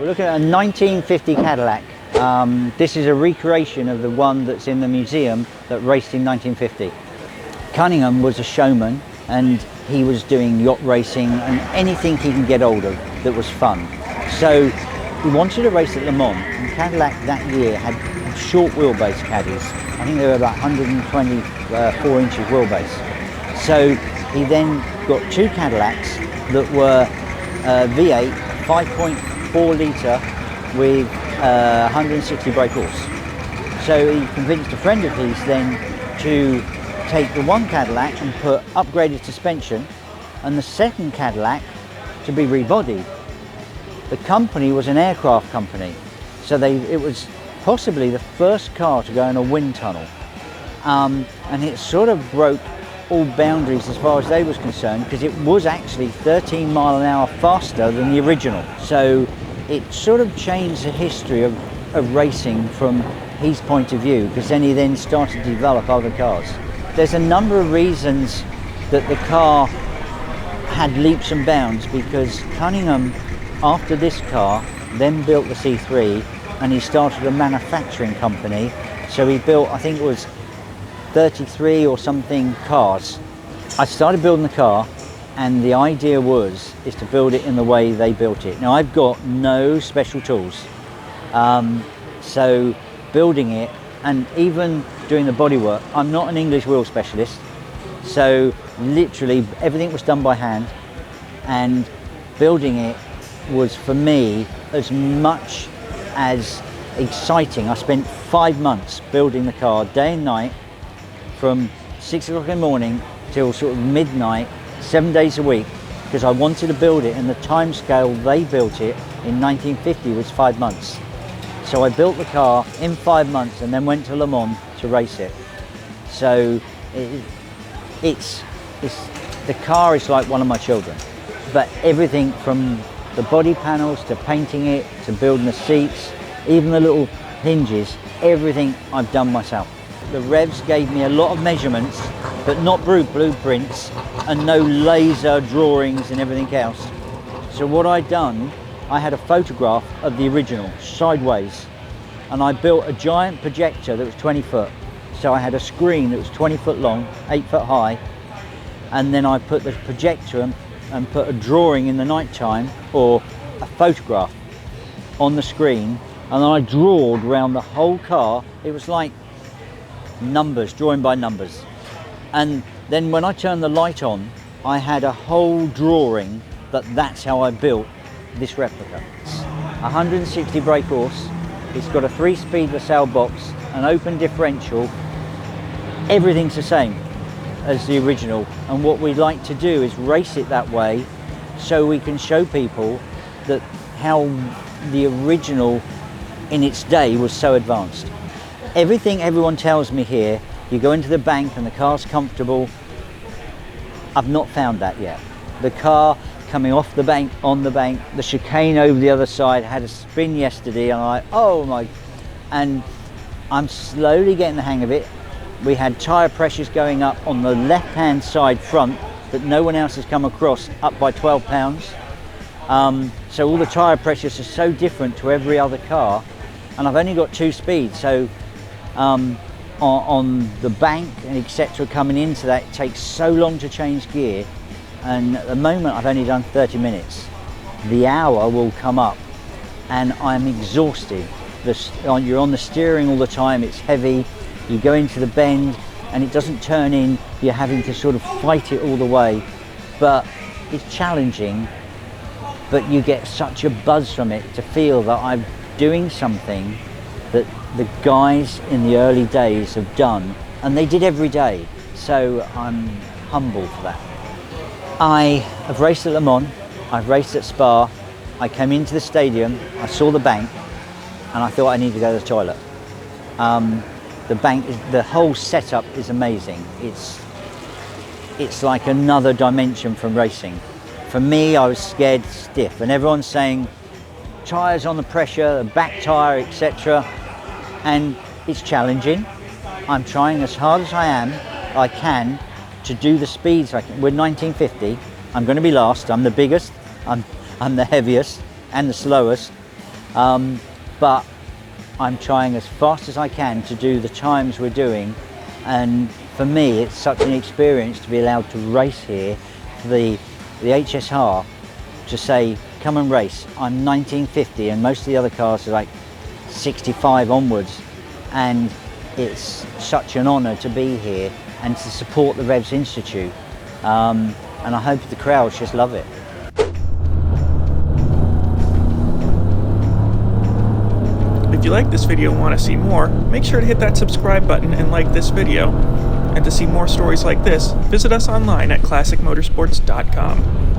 We're looking at a 1950 Cadillac. This is a recreation of the one that's in the museum that raced in 1950. Cunningham was a showman and he was doing yacht racing and anything he can get hold of that was fun. So he wanted to race at Le Mans, and Cadillac that year had short wheelbase caddies. I think they were about 124 inches wheelbase. So he then got two Cadillacs that were V8, 5.4 litre with 160 brake horse. So he convinced a friend of his then to take the one Cadillac and put upgraded suspension, and the second Cadillac to be rebodied. The company was an aircraft company, so it was possibly the first car to go in a wind tunnel, and it sort of broke all boundaries as far as they was concerned, because it was actually 13 mile an hour faster than the original. So it sort of changed the history of racing from his point of view, because then he then started to develop other cars. There's a number of reasons that the car had leaps and bounds, because Cunningham, after this car, then built the C3, and he started a manufacturing company. So he built, I think it was 33 or something cars. I started building the car, and the idea is to build it in the way they built it. Now I've got no special tools, so building it and even doing the bodywork, I'm not an English wheel specialist, so literally everything was done by hand, and building it was for me as much as exciting. I spent 5 months building the car day and night, from 6 o'clock in the morning till sort of midnight, 7 days a week, because I wanted to build it, and the time scale they built it in 1950 was 5 months. So I built the car in 5 months and then went to Le Mans to race it. So the car is like one of my children, but everything from the body panels to painting it to building the seats, even the little hinges, everything I've done myself. The revs gave me a lot of measurements, but not blueprints and no laser drawings and everything else. So what I'd done, I had a photograph of the original sideways, and I built a giant projector that was 20 foot. So I had a screen that was 20 foot long, 8 foot high, and then I put the projector and put a drawing in the night time, or a photograph on the screen, and then I drawed around the whole car. It was like numbers, drawing by numbers. And then when I turned the light on, I had a whole drawing that's how I built this replica. It's 160 brake horse, it's got a 3-speed LaSalle box, an open differential, everything's the same as the original, and what we like to do is race it that way so we can show people that how the original in its day was so advanced. Everything everyone tells me here, you go into the bank and the car's comfortable, I've not found that yet. The car coming off the bank, on the bank, the chicane over the other side, had a spin yesterday, and and I'm slowly getting the hang of it. We had tyre pressures going up on the left hand side front that no one else has come across, up by 12 pounds. So all the tyre pressures are so different to every other car, and I've only got 2 speeds, so on the bank and etc. coming into that, it takes so long to change gear, and at the moment I've only done 30 minutes. The hour will come up and I'm exhausted. You're on the steering all the time, it's heavy, you go into the bend and it doesn't turn in, you're having to sort of fight it all the way, but it's challenging, but you get such a buzz from it to feel that I'm doing something that the guys in the early days have done, and they did every day, so I'm humble for that. I have raced at Le Mans, I've raced at Spa, I came into the stadium, I saw the bank, and I thought I needed to go to the toilet. The bank, the whole setup is amazing. It's like another dimension from racing. For me, I was scared stiff, and everyone's saying tyres on the pressure, the back tyre, etc. And it's challenging. I'm trying as hard as I can to do the speeds I can. We're 1950. I'm going to be last. I'm the biggest. I'm the heaviest and the slowest. But I'm trying as fast as I can to do the times we're doing, and for me it's such an experience to be allowed to race here for the HSR, to say come and race. I'm 1950 and most of the other cars are like 65 onwards, and it's such an honour to be here and to support the Revs Institute, and I hope the crowds just love it. If you like this video and want to see more, make sure to hit that subscribe button and like this video. And to see more stories like this, visit us online at classicmotorsports.com.